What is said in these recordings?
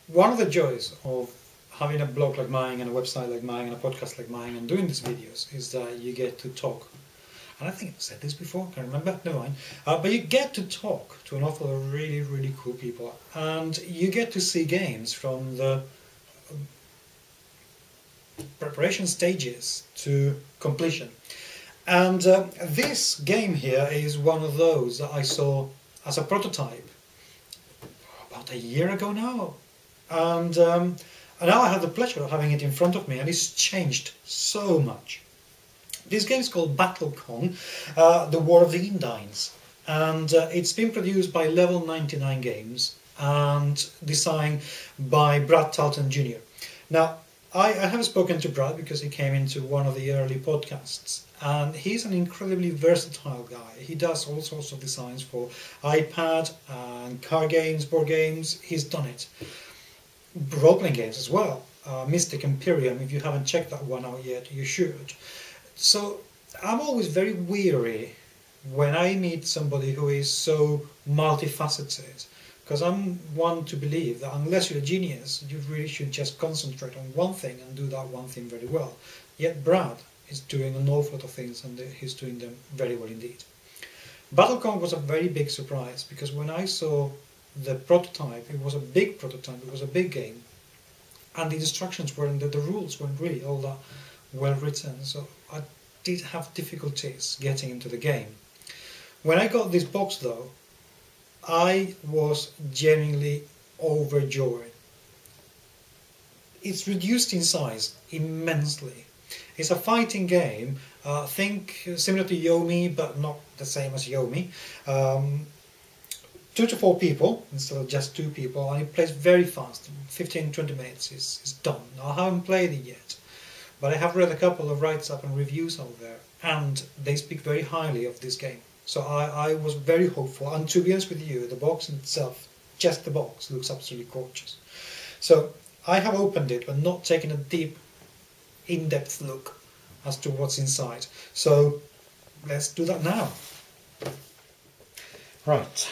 one of the joys of having a blog like mine and a website like mine and a podcast like mine and doing these videos is that you get to talk. And I think I've said this before, can't remember, never mind. But you get to talk to an awful lot of really, really cool people. And you get to see games from the preparation stages to completion. And this game here is one of those that I saw as a prototype about a year ago now. And now I have the pleasure of having it in front of me, and it's changed so much. This game is called BattleCon, the War of the Indines, and it's been produced by Level 99 Games and designed by Brad Talton Jr. Now, I have spoken to Brad because he came into one of the early podcasts, and he's an incredibly versatile guy. He does all sorts of designs for iPad and card games, board games. He's done it. Role-playing games as well. Mystic Imperium, if you haven't checked that one out yet, you should. So I'm always very weary when I meet somebody who is so multifaceted, because I'm one to believe that unless you're a genius, you really should just concentrate on one thing and do that one thing very well. Yet Brad is doing an awful lot of things, and he's doing them very well indeed. BattleCon was a very big surprise, because when I saw the prototype, it was a big prototype, it was a big game, and the instructions weren't, the rules weren't really all that well written, so I did have difficulties getting into the game. When I got this box though, I was genuinely overjoyed. It's reduced in size immensely. It's a fighting game, think similar to Yomi, but not the same as Yomi. 2 to 4 people instead of just 2 people, and it plays very fast. 15-20 minutes is done. I haven't played it yet, but I have read a couple of write-ups and reviews out there, and they speak very highly of this game. So I was very hopeful, and to be honest with you, the box itself, just the box, looks absolutely gorgeous. So I have opened it, but not taken a deep, in-depth look as to what's inside. So let's do that now. Right.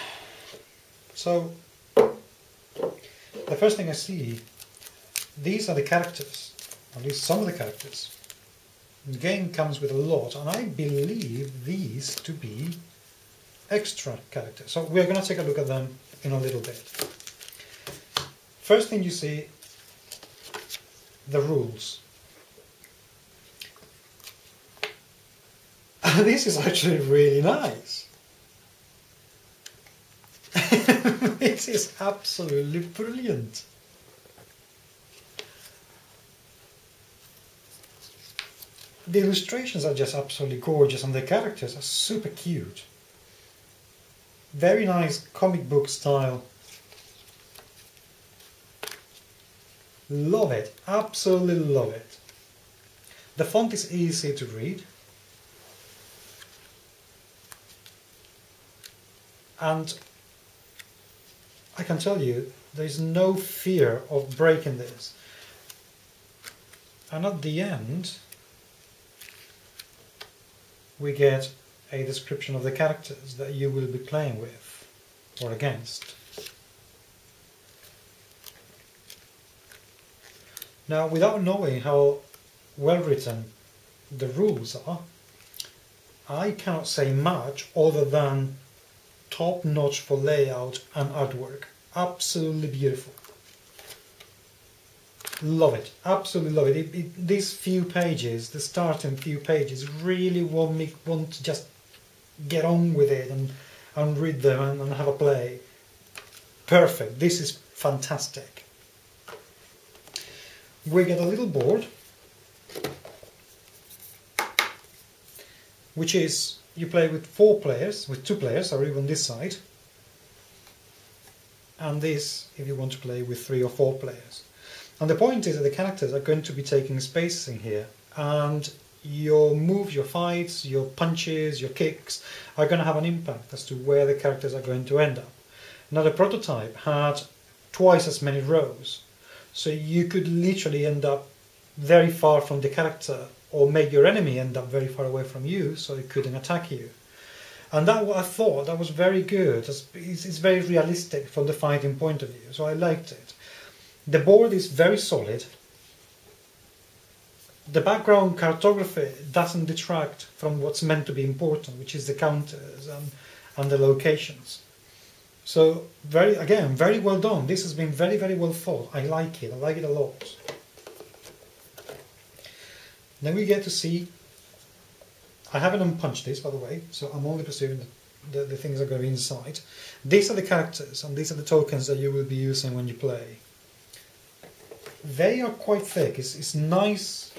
So the first thing I see, these are the characters, at least some of the characters. The game comes with a lot, and I believe these to be extra characters. So we're going to take a look at them in a little bit. First thing you see, the rules. This is actually really nice. This is absolutely brilliant. The illustrations are just absolutely gorgeous, and the characters are super cute. Very nice comic book style. Love it, absolutely love it. The font is easy to read. And I can tell you, there is no fear of breaking this. And at the end, we get a description of the characters that you will be playing with or against. Now, without knowing how well written the rules are, I cannot say much other than top notch for layout and artwork. Absolutely beautiful. Love it, absolutely love it. These few pages, the starting few pages, really want to just get on with it and read them and have a play. Perfect, this is fantastic. We get a little board, which is, you play with 4 players, with 2 players, or even this side, and this if you want to play with 3 or 4 players. And the point is that the characters are going to be taking space in here, and your moves, your fights, your punches, your kicks are going to have an impact as to where the characters are going to end up. Now, the prototype had twice as many rows, so you could literally end up very far from the character, or make your enemy end up very far away from you, so it couldn't attack you. And that, I thought that was very good. It's very realistic from the fighting point of view, so I liked it. The board is very solid. The background cartography doesn't detract from what's meant to be important, which is the counters and the locations. So very well done. This has been very, very well thought. I like it a lot. Then we get to see, I haven't unpunched this by the way, so I'm only presuming that the things are going to be inside. These are the characters and these are the tokens that you will be using when you play. They are quite thick, it's nice.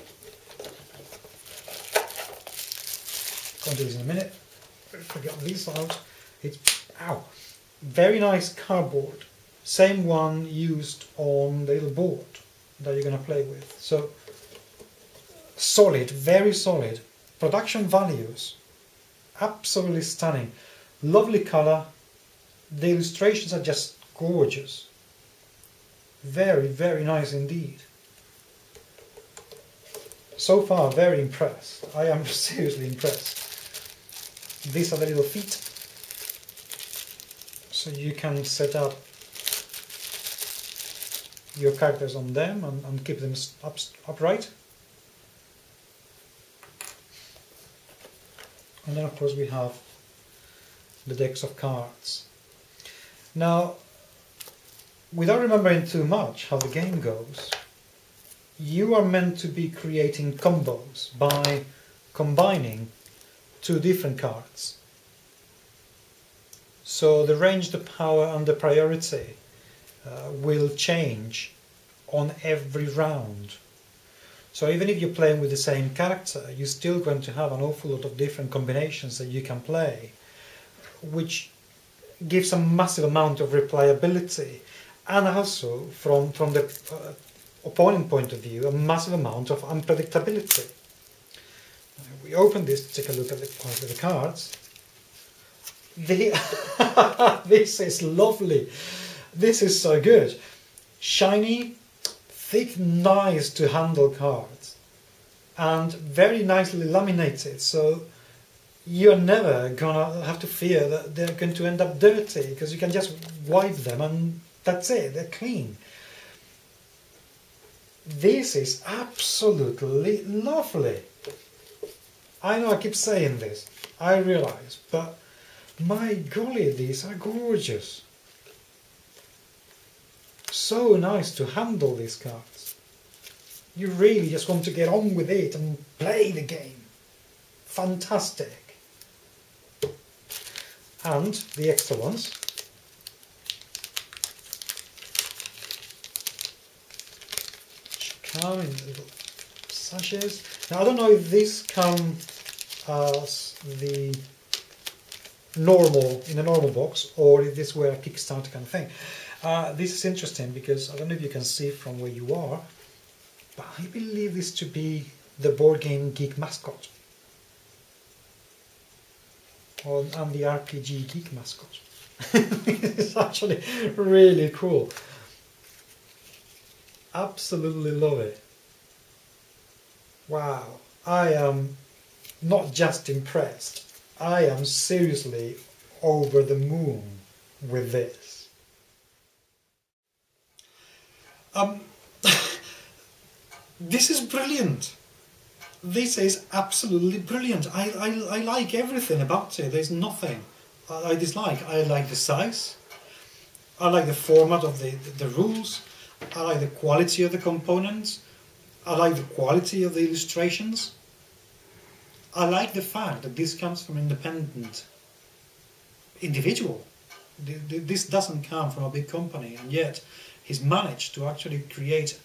I'll do this in a minute. Get these out. It's very nice cardboard. Same one used on the little board that you're going to play with. So solid, very solid. Production values, absolutely stunning. Lovely colour. The illustrations are just gorgeous. Very, very nice indeed. So far, very impressed. I am seriously impressed. These are the little feet, so you can set up your characters on them and keep them upright. And then of course we have the decks of cards. Now, without remembering too much how the game goes, you are meant to be creating combos by combining two different cards. So the range, the power and the priority will change on every round. So even if you're playing with the same character, you're still going to have an awful lot of different combinations that you can play, which gives a massive amount of replayability, and also from the opponent point of view, a massive amount of unpredictability. We open this to take a look at the cards. This is lovely. This is so good. Shiny, thick, nice to handle cards, and very nicely laminated. So you're never gonna have to fear that they're going to end up dirty, because you can just wipe them and that's it. They're clean. This is absolutely lovely. I know I keep saying this, I realise, but my golly, these are gorgeous. So nice to handle these cards. You really just want to get on with it and play the game. Fantastic. And the extra ones. Come in little sachets. Now I don't know if these come as the normal, in a normal box, or if this were a Kickstarter kind of thing. This is interesting because I don't know if you can see from where you are, but I believe this to be the Board Game Geek mascot. And the RPG Geek mascot. It's actually really cool. Absolutely love it. Wow, I am not just impressed, I am seriously over the moon with this. This is brilliant. This is absolutely brilliant. I like everything about it. There's nothing I dislike. I like the size. I like the format of the rules. I like the quality of the components. I like the quality of the illustrations. I like the fact that this comes from an independent individual. This doesn't come from a big company, and yet he's managed to actually create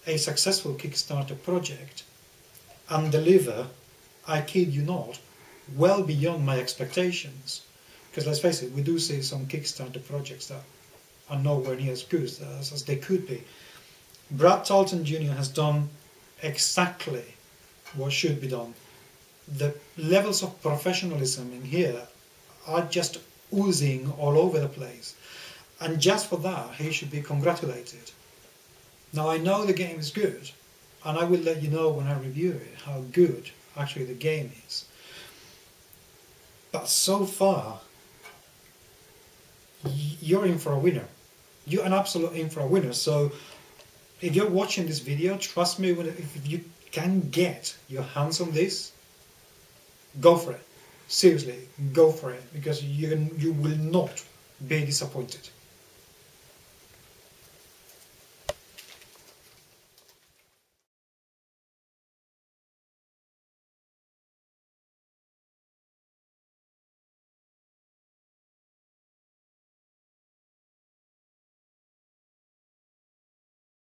a successful Kickstarter project and deliver, I kid you not, well beyond my expectations. Because let's face it, we do see some Kickstarter projects that are nowhere near as good as they could be. Brad Talton Jr. has done exactly what should be done. The levels of professionalism in here are just oozing all over the place. And just for that, he should be congratulated. Now I know the game is good, and I will let you know when I review it how good actually the game is. But so far, you're in for a winner. You're an absolute in for a winner. So if you're watching this video, trust me, if you can get your hands on this, go for it. Seriously, go for it, because you will not be disappointed.